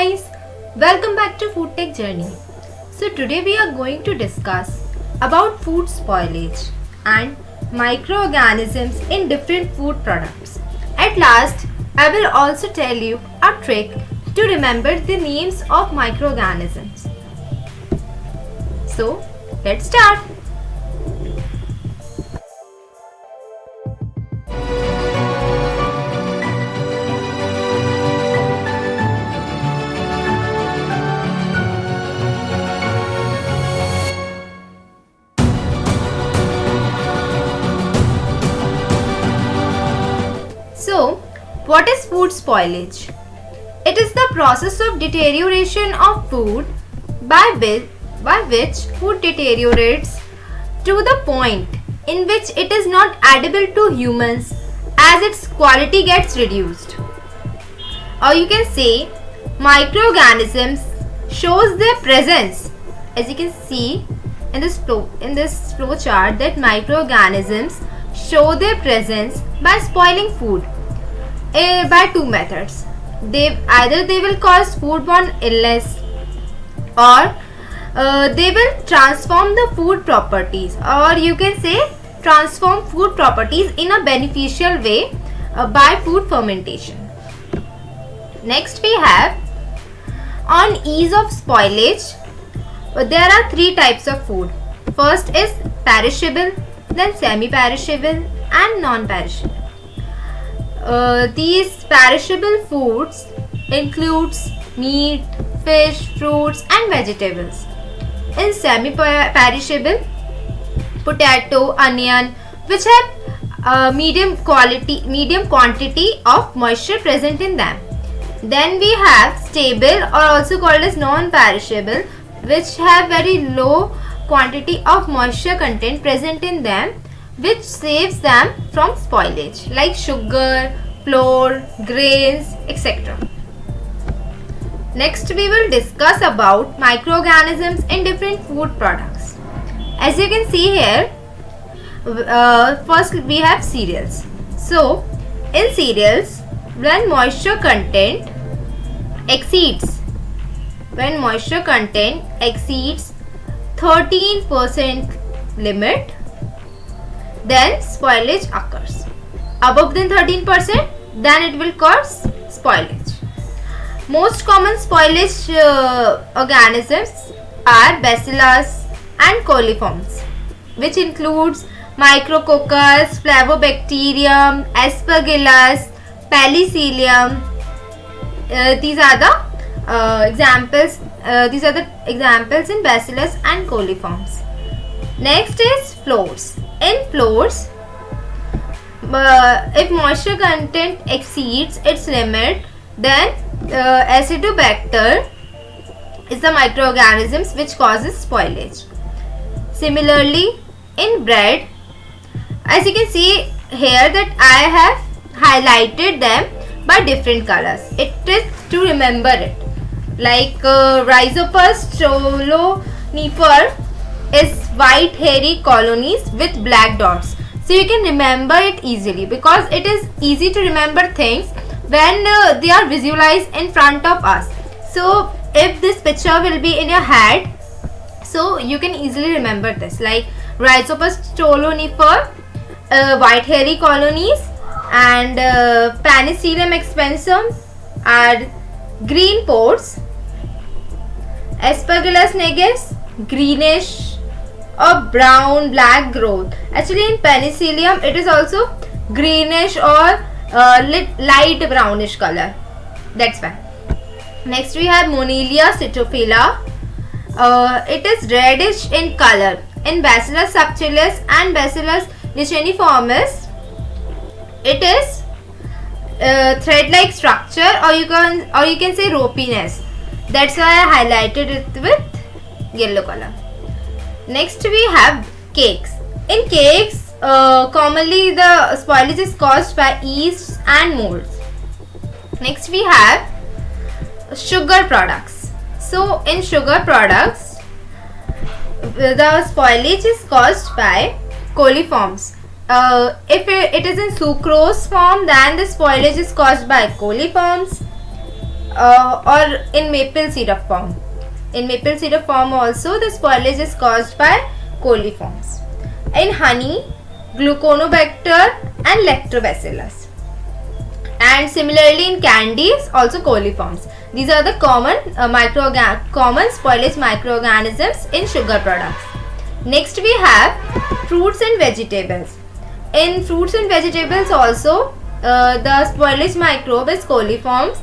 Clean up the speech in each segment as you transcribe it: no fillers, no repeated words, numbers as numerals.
guys, welcome back to Food Tech Journey. So today we are going to discuss about food spoilage and microorganisms in different food products. At last, I will also tell you a trick to remember the names of microorganisms. So let's start. So, what is food spoilage? It is the process of deterioration of food by which food deteriorates to the point in which it is not edible to humans as its quality gets reduced. Or you can say microorganisms shows their presence. As you can see in this flow chart, that microorganisms show their presence by spoiling food by two methods. Either they will cause foodborne illness, or they will transform the food properties, or you can say transform food properties in a beneficial way by food fermentation. Next we have on ease of spoilage. There are three types of food. First is perishable, then semi-perishable and non-perishable. These perishable foods includes meat, fish, fruits and vegetables. In semi-perishable, potato, onion, which have medium quantity of moisture present in them. Then we have stable, or also called as non-perishable, which have very low quantity of moisture content present in them, which saves them from spoilage, like sugar, flour, grains, etc. Next we will discuss about microorganisms in different food products. As you can see here, first we have cereals. So in cereals, when moisture content exceeds 13% limit, then spoilage occurs. Above than 13%, then it will cause spoilage. Most common spoilage organisms are bacillus and coliforms, which includes micrococcus, flavobacterium, aspergillus, penicillium. These are the examples. These are the examples in bacillus and coliforms. Next is flours. In flours, if moisture content exceeds its limit, then Acidobacter is the microorganisms which causes spoilage. Similarly, in bread, as you can see here that I have highlighted them by different colors. It is to remember it. Like Rhizopus stolonifer is white hairy colonies with black dots. So you can remember it easily, because it is easy to remember things when they are visualized in front of us. So if this picture will be in your head, so you can easily remember this, like Rhizopus stolonifer, white hairy colonies, and Penicillium expansum are green pods, Aspergillus niger, greenish or brown black growth. Actually in Penicillium it is also greenish or light brownish color. That's why. Next we have Monilea cytophila. It is reddish in color. In Bacillus subtilis and Bacillus licheniformis, it is thread-like structure, or you can say ropiness. That's why I highlighted it with yellow color. Next we have cakes. In cakes, commonly the spoilage is caused by yeast and molds. Next we have sugar products. So in sugar products, the spoilage is caused by coliforms. If it is in sucrose form, then the spoilage is caused by coliforms. or in maple syrup form. In maple syrup form also the spoilage is caused by coliforms. In honey, gluconobacter and lactobacillus. And similarly in candies also coliforms. These are the common common spoilage microorganisms in sugar products. Next we have fruits and vegetables. In fruits and vegetables also the spoilage microbe is coliforms,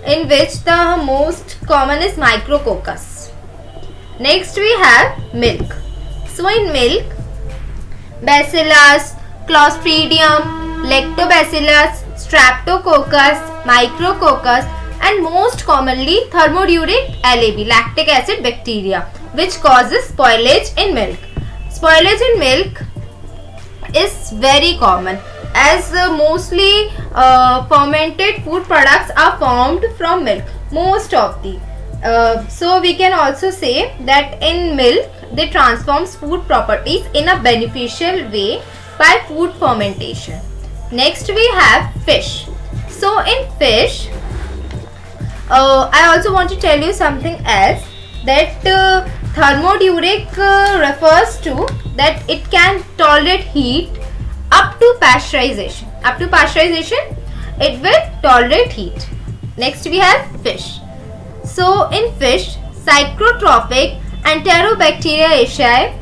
in which the most common is Micrococcus. Next we have milk. So in milk, Bacillus, Clostridium, Lactobacillus, Streptococcus, Micrococcus, and most commonly thermoduric LAB, lactic acid bacteria, which causes spoilage in milk. Spoilage in milk is very common, as mostly fermented food products are formed from milk, most of the. So we can also say that in milk they transforms food properties in a beneficial way by food fermentation. Next we have fish. So in fish, I also want to tell you something else, that thermoduric refers to that it can tolerate heat up to pasteurization. Up to pasteurization it will tolerate heat. Next we have fish. So in fish, psychrotropic Enterobacteriaceae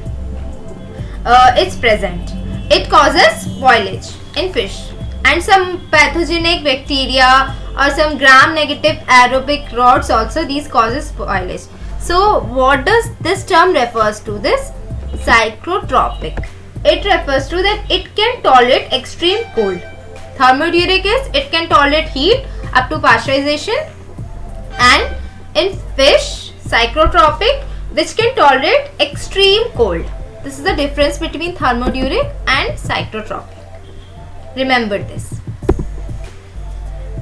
is present. It causes spoilage in fish, and some pathogenic bacteria or some gram-negative aerobic rods also, these causes spoilage. So what does this term refers to? This psychrotropic. It refers to that it can tolerate extreme cold. Thermoduric is it can tolerate heat up to pasteurization, and in fish, psychrotropic, which can tolerate extreme cold. This is the difference between thermoduric and psychrotropic. Remember this.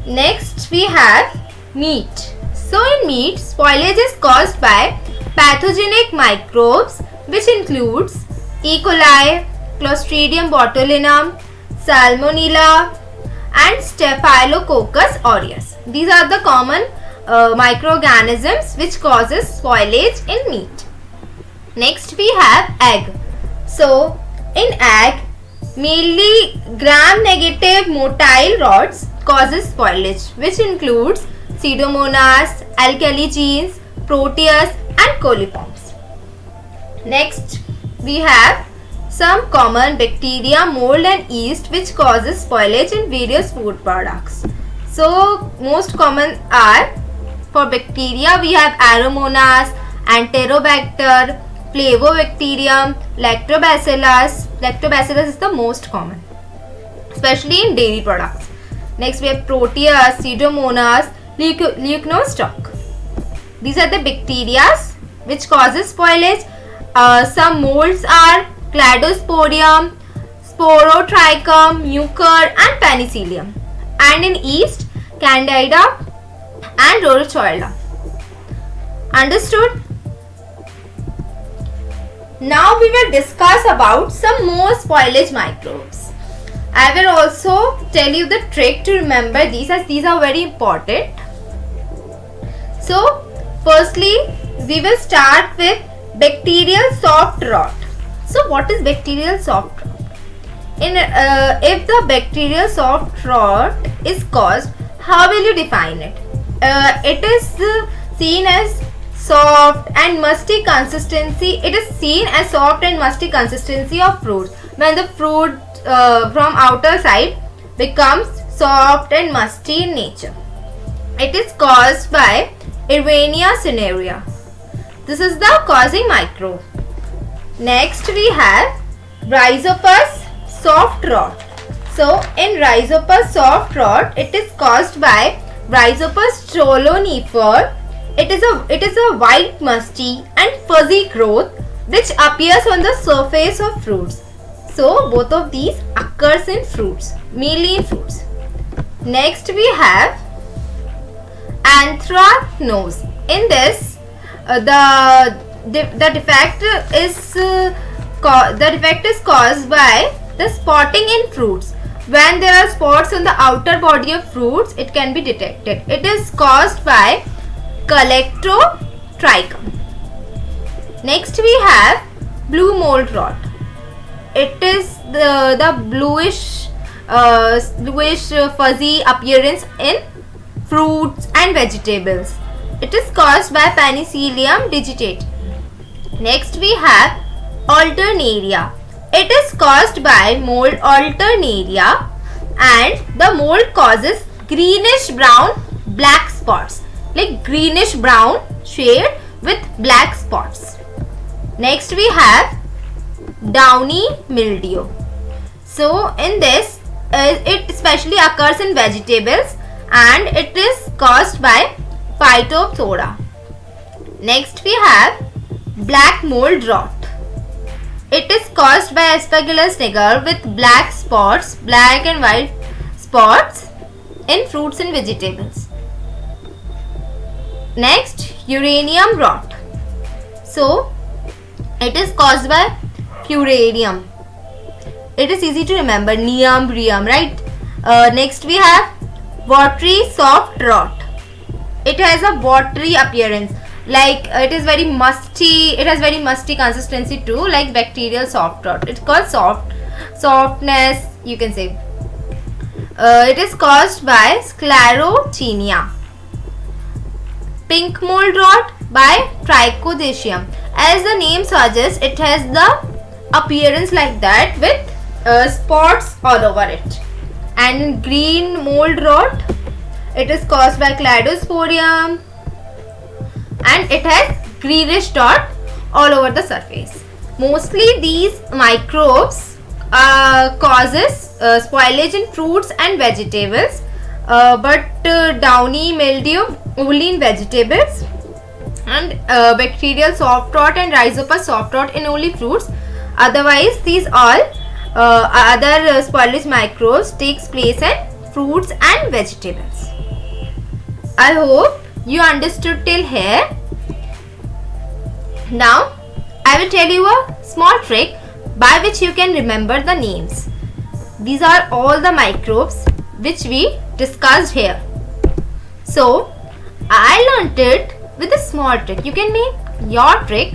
Next we have meat. So in meat, spoilage is caused by pathogenic microbes, which includes E. coli, Clostridium botulinum, Salmonella, and Staphylococcus aureus. These are the common microorganisms which causes spoilage in meat. Next we have egg. So in egg, mainly gram-negative motile rods causes spoilage, which includes Pseudomonas, alkali genes, Proteus, and coliforms. Next we have some common bacteria, mold, and yeast which causes spoilage in various food products. So most common are, for bacteria we have Aeromonas, Enterobacter, Flavobacterium, Lactobacillus. Lactobacillus is the most common, especially in dairy products. Next we have Proteus, Pseudomonas, Leuconostoc. These are the bacteria which causes spoilage. Some molds are Cladosporium, Sporotrichum, Mucor, and Penicillium. And in yeast, Candida and Rhodozoa. Understood? Now we will discuss about some more spoilage microbes. I will also tell you the trick to remember these, as these are very important. So firstly we will start with bacterial soft rot. So what is bacterial soft rot? If the bacterial soft rot is caused, how will you define it? It is seen as soft and musty consistency. It is seen as soft and musty consistency of fruits when the fruit from outer side becomes soft and musty in nature. It is caused by Erwinia cinerea. This is the causing microbe. Next we have Rhizopus soft rot. So in Rhizopus soft rot, it is caused by Rhizopus stolonifer. It is a white, musty and fuzzy growth which appears on the surface of fruits. So both of these occurs in fruits, mainly in fruits. Next we have anthracnose. In this, the defect is caused by the spotting in fruits. when there are spots on the outer body of fruits, it can be detected. It is caused by Calectotrichum. Next we have blue mold rot. It is the bluish fuzzy appearance in fruits and vegetables. It is caused by Penicillium digitata. Next we have Alternaria. It is caused by mold Alternaria, and the mold causes greenish brown black spots, like greenish brown shade with black spots. Next we have downy mildew. So in this, it especially occurs in vegetables and it is caused by Phytophthora. Next we have black mold rot. It is caused by Aspergillus niger with black spots, black and white spots in fruits and vegetables. Next, uranium rot. So it is caused by Fusarium. It is easy to remember, neum, rheum, right? Next we have watery soft rot. It has a watery appearance, like it is very musty. It has very musty consistency too, like bacterial soft rot. It's called softness, you can say. It is caused by Sclerotinia. Pink mold rot by Trichodecium. As the name suggests, it has the appearance like that with spots all over it. And green mold rot, it is caused by Cladosporium and it has greenish dot all over the surface. Mostly these microbes causes spoilage in fruits and vegetables, but downy mildew only in vegetables, and bacterial soft rot and rhizopus soft rot in only fruits. Otherwise these all other spoilage microbes takes place in fruits and vegetables. I hope you understood till here. Now I will tell you a small trick by which you can remember the names. These are all the microbes which we discussed here. So I learnt it with a small trick. You can make your trick.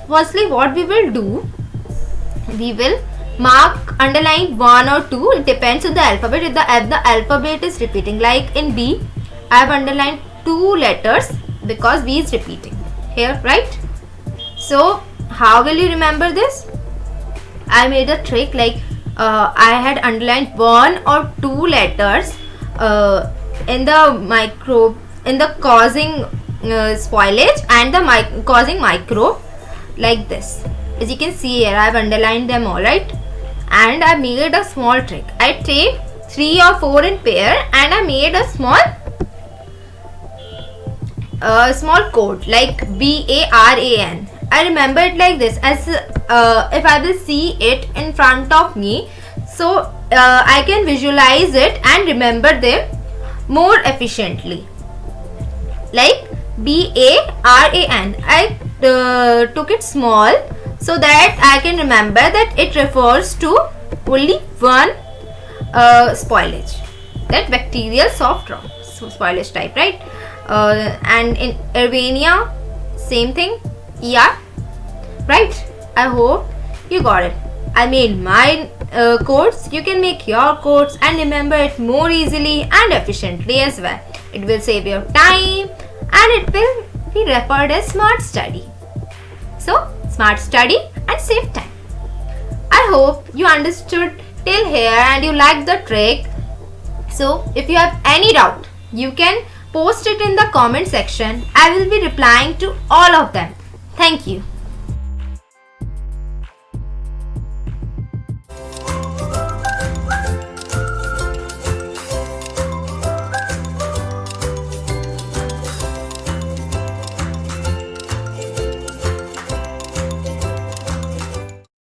Firstly, what we will do, we will mark, underline 1 or 2. It depends on the alphabet. If the alphabet is repeating, like in B, I have underlined 2 letters because B is repeating here, right? So how will you remember this? I made a trick, like I had underlined 1 or 2 letters in the microbe, in the causing spoilage and the causing microbe, like this. As you can see here, I have underlined them all, right? And I made a small trick. I take 3 or 4 in pair and I made a small code like BARAN. I remember it like this, as if I will see it in front of me, so I can visualize it and remember them more efficiently. Like BARAN. I took it small so that I can remember that it refers to only one spoilage, that bacterial soft rot spoilage type, right? And in Erwinia, same thing, ER, right? I hope you got it. I made my codes. You can make your codes and remember it more easily and efficiently as well. It will save your time and it will be referred as smart study. So smart study and save time. I hope you understood till here and you liked the trick. So if you have any doubt, you can post it in the comment section. I will be replying to all of them. Thank you.